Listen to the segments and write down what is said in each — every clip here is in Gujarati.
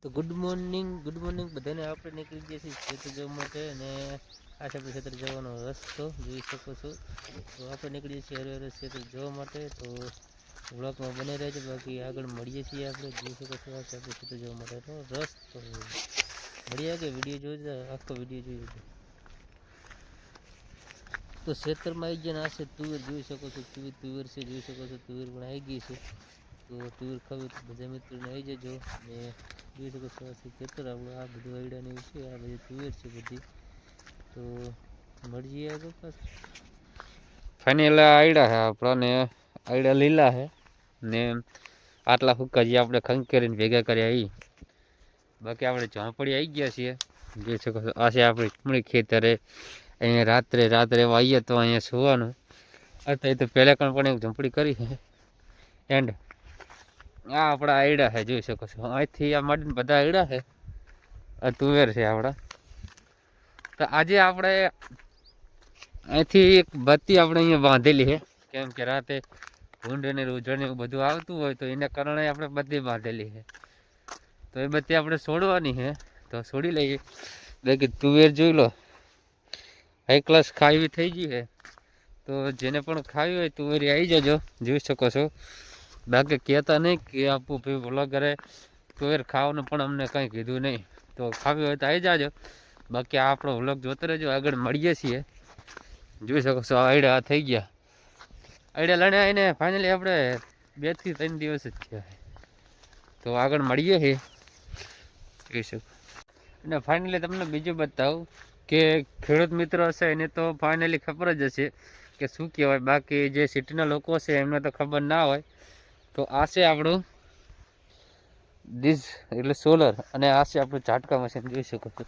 તો ગુડ મોર્નિંગ બધાને. આપણે નીકળી ગયા છીએ ખેતર જવા માટે અને આ છે આપણે ખેતર જવાનો રસ્તો જોઈ શકો છો. તો આપણે નીકળીએ છીએ હરે હરે ખેતર જવા માટે. તો બ્લોકમાં બને રહેજો, બાકી આગળ મળીએ છીએ. આપણે જોઈ શકો છો આ છે આપણે ખેતર જવા માટેનો રસ્તો. મળીએ કે વિડીયો જોઈ આખો વિડીયો જોઈ. તો ખેતરમાં આવી ગયા. આ છે તુવેર જોઈ શકો છો. તુવેર છે જોઈ શકો છો. તુવેર પણ આવી ગઈ છે. તો તુવેર ખાવી તો બધા મિત્રોને આવી જજો. ને જોઈ શકો છો ખેતર આપણું આ બધું આઈડાની છે. આ બધી તુવેર છે બધી. તો મળીએ આગળ પાછું. ફાઇનલ આઈડા છે આપણને. આઈડા લીલા છે ને આટલા હુક્કા આપણે ખંખેરીને ભેગા કર્યા એ. બાકી આપણે ઝાંપડી આવી ગયા છીએ જોઈ શકો છો. આ છે આપણે કુમળી ખેતરે. અહીંયા રાત્રે આવીએ તો અહીંયા સુવાનું. અત્યારે તો પહેલાં પણ એક ઝૂંપડી કરી છે. એન્ડ આ આપણા આઈડા છે જોઈ શકો છો. અહીંથી આ માંડીને બધા આઈડા છે. આ તુવેર છે આપણા. તો આજે આપણે અહીંથી એક બત્તી આપણે અહીંયા બાંધેલી છે, કેમ કે રાતે ભૂંડ અને રોજણ એવું બધું આવતું હોય તો એના કારણે આપણે બત્તી બાંધેલી છે. તો એ બત્તી આપણે છોડવાની છે, તો છોડી લઈએ. બાકી તુવેર જોઈ લો, હાઈ ક્લાસ ખાવી થઈ ગઈ છે. તો જેને પણ ખાવી હોય તુવેરી આવી જજો, જોઈ શકો છો. બાકી કહેતા નહીં કે આપું ભાઈ વ્લોગરે તુવેર ખાવાનું પણ અમને કંઈ કીધું નહીં. તો ખાવી હોય તો આવી જાજો. બાકી આ આપણો વ્લોગ જોતો રહેજો, આગળ મળીએ છીએ. જોઈ શકો છો આઈડા થઈ ગયા. આઈડા લઈને આવીને ફાઇનલી આપણે 2 થી 3 દિવસ જ થયા. તો આગળ મળીએ છીએ જોઈ શકો. અને ફાઇનલી તમને બીજું બતાવું કે ખેડૂત મિત્રો હશે એને તો ફાઇનલી ખબર જ હશે કે શું કહેવાય. બાકી જે સિટીના લોકો છે એમને તો ખબર ના હોય. તો આ છે આપણું ડીઝ એટલે સોલર, અને આ છે આપણું ઝાટકા મશીન જોઈ શકો છો.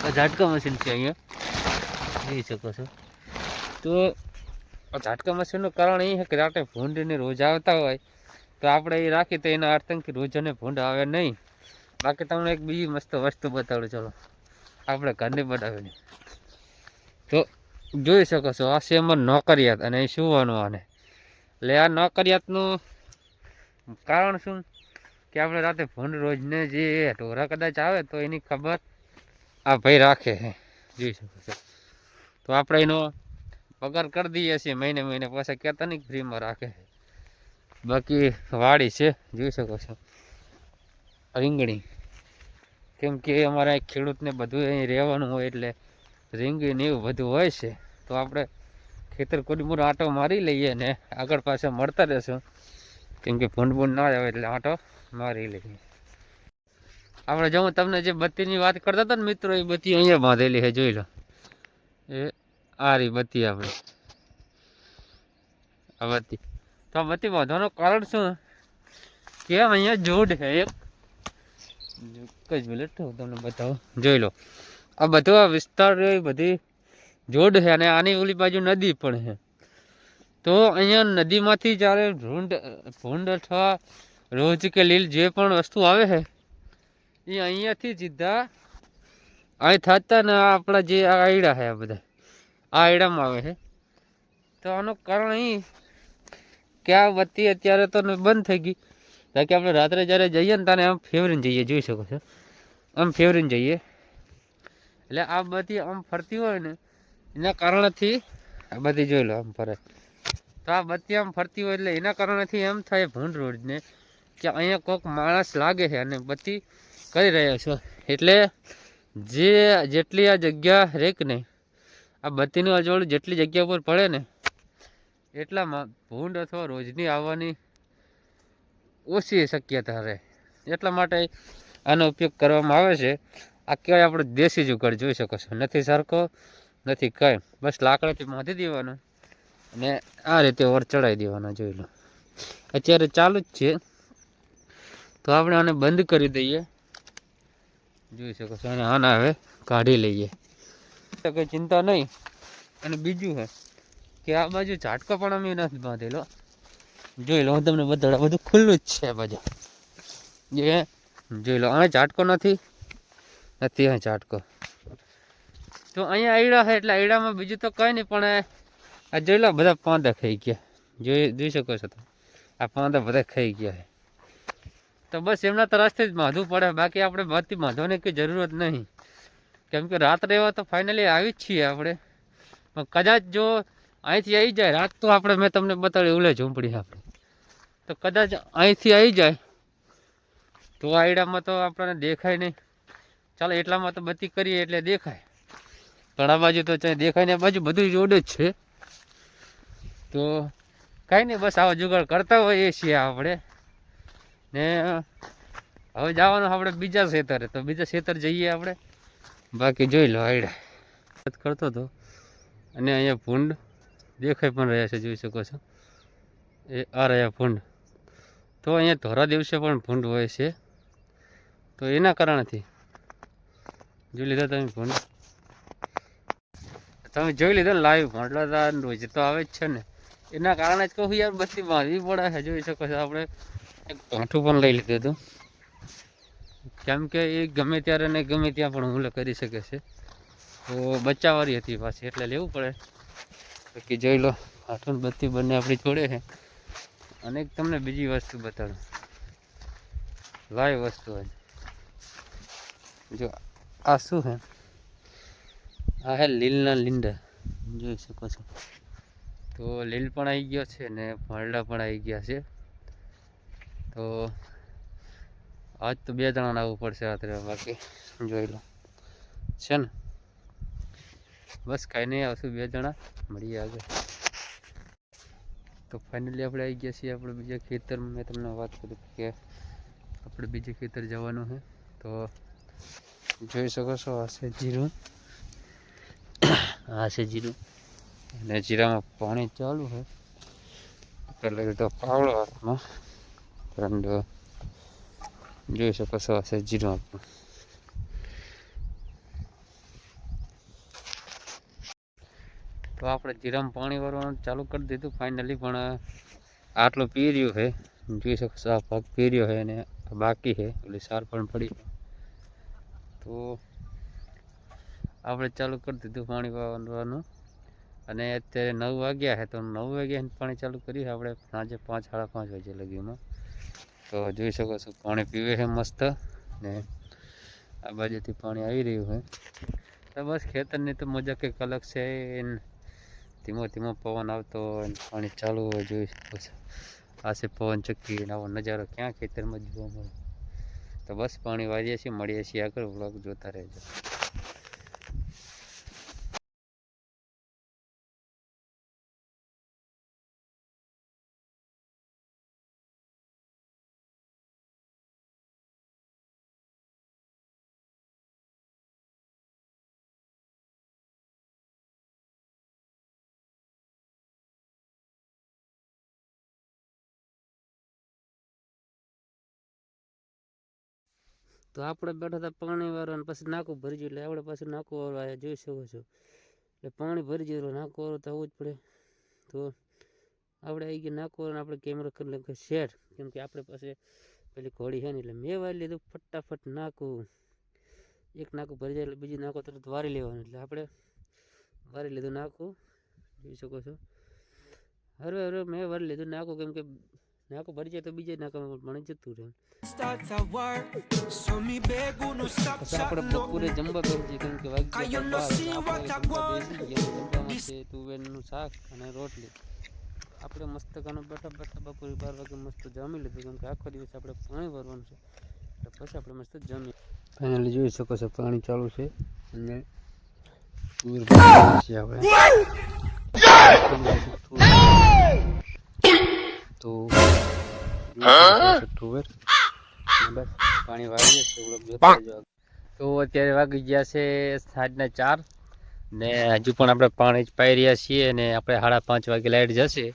આ ઝાટકા મશીન છે અહીંયા જોઈ શકો છો. તો આ ઝાટકા મશીનનું કારણ એ છે કે રાતે ભૂંડને રોજ આવતા હોય તો આપણે એ રાખી તો એના આતંકથી રોજને ભૂંડ આવે નહીં. બાકી તમને એક બીજી મસ્ત વસ્તુ બતાવડું, ચલો આપણે ઘરની બનાવેલી. તો જોઈ શકો છો આ છે અમાર નોકરિયાત, અને એ સુવાનું આને. એટલે આ નોકરિયાતનું કારણ શું કે આપણે રાતે ભૂંડ રોજને જે ઢોરા કદાચ આવે તો એની ખબર આ ભાઈ રાખે છે જોઈ શકો છો. તો આપણે એનો પગાર કરી દઈએ છીએ મહિને પાછા કહેતા નહીં ફ્રીમાં રાખે. બાકી વાડી છે જોઈ શકો છો રીંગણી, કેમ કે અમારા ખેડૂતને બધું અહીં રહેવાનું હોય એટલે રીંગણી ને એવું બધું હોય છે. તો આપણે ખેતર કોડીમુર આંટો મારી લઈએ ને આગળ પાછળ મળતા રહેશું, કેમ કે ભૂંડ ના આવે એટલે આંટો મારી લઈએ. આપણે જો તમને જે બત્તીની વાત કરતા હતા ને મિત્રો, એ બત્તી અહીંયા બાંધેલી છે જોઈ લો. એ આ રહી બત્તી આપણે, આ બત્તી. તો આ બત્તી બાંધવાનું કારણ શું કે અહીંયા જોડ છે એક જ મિનિટ હું તમને બતાવું. જોઈ લો આ બધો આ વિસ્તાર બધી જોડ છે, અને આની ઓલી બાજુ નદી પણ છે. તો અહીંયા નદીમાંથી જ્યારે ભૂંડ અથવા રોજ કે લીલ જે પણ વસ્તુ આવે છે એ અહીંયાથી સીધા અહીં થતા ને આપણા જે આ આયડા છે આ બધા આ આયડામાં આવે છે. તો આનું કારણ એ કે આ બત્તી અત્યારે તો બંધ થઈ ગઈ. બાકી આપણે રાત્રે જ્યારે જઈએ ને ત્યારે આમ ફેવરીને જઈએ જોઈ શકો છો. આમ ફેવરીને જઈએ એટલે આ બધી આમ ફરતી હોય ને એના કારણથી આ બધી જોઈ લો આમ ફરે. તો આ બત્તી આમ ફરતી હોય એટલે એના કારણથી એમ થાય ભૂંડ રોજને કે અહીંયા કોઈક માણસ લાગે છે અને બત્તી કરી રહ્યા છો. એટલે જેટલી આ જગ્યા રેક ને આ બત્તીનું અજવાળું જેટલી જગ્યા ઉપર પડે ને એટલામાં ભૂંડ અથવા રોજની આવવાની ઓછી શક્યતા રહે. એટલા માટે આનો ઉપયોગ કરવામાં આવે છે. આ કહેવાય આપણે દેશી જુગાડ જોઈ શકો છો. નથી સરખો નથી કંઈ, બસ લાકડાથી બાંધી દેવાનું અને આ રીતે ઓર ચડાવી દેવાના જોઈ લો. અત્યારે ચાલુ જ છે તો આપણે આને બંધ કરી દઈએ જોઈ શકો છો. અને આને હવે કાઢી લઈએ તો કંઈ ચિંતા નહીં. અને બીજું છે કે આ બાજુ ઝાટકો પણ અમે નથી બાંધેલો જોઈ લો. હું તમને બતાડું બધું ખુલ્લું જ છે બાજુ જે જોઈ લો. અહીં ઝાટકો નથી અહીં ઝાટકો. તો અહીંયા આયડા છે એટલે આયડામાં બીજું તો કંઈ નહીં, પણ આ જોઈ લો બધા પાંદા ખાઈ ગયા જોઈ શકો છો તમે. આ પાંદા બધા ખાઈ ગયા છે. તો તો બસ એમના તો રસ્તે જ બાંધવું પડે, બાકી આપણે બધી બાંધવાની કંઈ જરૂરત નહીં. કેમ કે રાત રહેવા તો ફાઇનલી આવી જ છીએ આપણે, પણ કદાચ જો અહીંથી આવી જાય રાત, તો આપણે મેં તમને બતાવ્યું ઓલે ઝૂંપડી આપણે, તો કદાચ અહીંથી આવી જાય તો આઈડામાં તો આપણને દેખાય નહીં. ચાલો એટલામાં તો બત્તી કરીએ એટલે દેખાય, પણ આ બાજુ તો ચાहे દેખાય ને, આ બાજુ બધું રોડ જ છે. તો કાંઈ નહીં, બસ આવા જુગાડ કરતા હોઈએ છીએ આપણે. ને હવે જવાનું આપણે બીજા ખેતરે, તો બીજા ખેતર જઈએ આપણે. બાકી જોઈ લો આઈડા કરતો હતો, અને અહીંયા ભૂંડ દેખાઈ પણ રહ્યા છે, જોઈ શકો છો એ આ રહ્યા ભૂંડ. તો અહીંયા ધોરા દિવસે પણ ભૂંડ હોય છે, તો એના કારણથી જોઈ લીધા તમે ભૂંડ, તમે જોઈ લીધો ને લાઈવ ભૂંડલા રોજ તો આવે જ છે ને, એના કારણે જ કહું યાર બધી બાંધવી પડે છે. જોઈ શકો છો આપણે એક ભાંઠું પણ લઈ લીધું હતું, કેમ કે એ ગમે ત્યારે ને ગમે ત્યાં પણ હુમલો કરી શકે છે. તો બચ્ચાવાળી હતી પાછી એટલે લેવું પડે. બાકી જોઈ લો ભાંઠું બત્તી બંને આપણી જોડે છે. અને એક તમને બીજી વસ્તુ બતાડું, લાઈવ વસ્તુ હોય. જો આ શું છે, આ હે લીલના લીંડા, જોઈ શકો છો. તો લીલ પણ આવી ગયો છે ને ભાંડલા પણ આવી ગયા છે. તો આજ તો 2 જણાને આવવું પડશે રાત્રે, બાકી જોઈ લો છે ને. બસ કાંઈ નહીં, આવશું 2 જણા, મળીએ આગળ. તો ફાઇનલી આપણે આવી ગયા છીએ આપણે બીજા ખેતરમાં. મેં તમને વાત કરી કે આપણે બીજે ખેતર જવાનું છે. તો જોઈ શકો છો આ છે જીરું, આ છે જીરું, અને જીરામાં પાણી ચાલુ છે. એટલે લીધો પાવડો હાથમાં, અને જોઈ શકો છો આ છે જીરું આપણું. તો આપણે જીરામાં પાણી વાળવાનું ચાલુ કરી દીધું ફાઇનલી, પણ આટલું પી રહ્યું છે. જોઈ શકો છો આ ભાગ પી રહ્યો છે અને બાકી છે, એટલે સાર પણ પડી. તો આપણે ચાલુ કરી દીધું પાણી વાળવાનું, અને અત્યારે 9 વાગ્યા છે. તો 9 વાગ્યા પાણી ચાલુ કર્યું આપણે સાંજે 5 સાડા 5 વાગે લગીમાં. તો જોઈ શકો છો પાણી પીવે છે મસ્ત, ને આ બાજુથી પાણી આવી રહ્યું છે. તો બસ ખેતરની તો મજા કંઈક અલગ છે. ધીમો ધીમો પવન આવતો હોય, પાણી ચાલુ હોય, જોઈ શકો છો. આ છે પવન ચક્કી, આવો નજારો ક્યાં ખેતરમાં જોવા મળે. તો બસ પાણી વાળીએ છીએ, મળીએ છીએ આગળ, વ્લોગ જોતા રહેજો. તો આપણે બેઠા હતા પાણી વાળવા, અને પછી નાકું ભરી ગયું, એટલે આપણે પાછું નાકું વાળવા આવ્યા, જોઈ શકો છો. એટલે પાણી ભરી ગયું, નાકું વાળવા તો આવવું જ પડે. તો આપણે આવી ગયા નાકું વાળવા, આપણે કેમેરો કરી લઈએ શેર, કેમ કે આપણે પાસે પેલી ઘોડી છે ને, એટલે મેં વારી લીધું ફટાફટ નાકું. એક નાકું ભરી જાય એટલે બીજી નાકું તરત વારી લેવાનું, એટલે આપણે વારી લીધું નાકું, જોઈ શકો છો. હવે મેં વારી લીધું નાકું, કેમ કે નાકું ભરી જાય તો બીજા નાકામાં પાણી જતું રહે. આપણે બપોરે જમવા બેસી, કેમ કે તુવેરનું શાક અને રોટલી આપણે મસ્ત કાનું બેઠા બપોરે 12 વાગે મસ્ત જમી લીધું, કેમ કે આખો દિવસ આપણે પાણી ભરવાનું છે. એટલે પછી આપણે મસ્ત જમી. ફાઇનલી જોઈ શકો છો પાણી ચાલુ છે, અને તુવેર છે આપણે. તો તુવેર બસ પાણી વાળીએ છીએ. તો અત્યારે વાગી ગયા છે 4:30, ને હજુ પણ આપણે પાણી જ પાઈ રહ્યા છીએ, અને આપણે 5:30 વાગે લાઇટ જશે.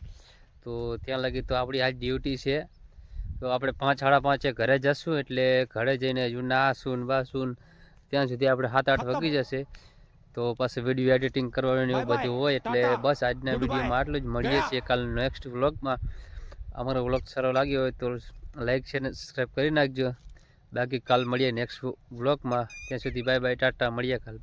તો ત્યાં લગી તો આપણી આજ ડ્યુટી છે. તો આપણે 5 સાડા 5 ઘરે જશું, એટલે ઘરે જઈને હજુ નાસું બાસું ત્યાં સુધી આપણે 7-8 વાગી જશે. તો પછી વિડીયો એડિટિંગ કરવાનું એવું બધું હોય, એટલે બસ આજના વિડીયોમાં આટલું જ. મળીએ છીએ કાલ નેક્સ્ટ વ્લોગમાં. અમારો વ્લોગ સારો લાગ્યો હોય તો લાઈક છે ને સબસ્ક્રાઈબ કરી નાખજો. બાકી કાલ મળીએ નેક્સ્ટ વ્લોગમાં. ત્યાં સુધી બાય બાય, ટાટા, મળીએ કાલ.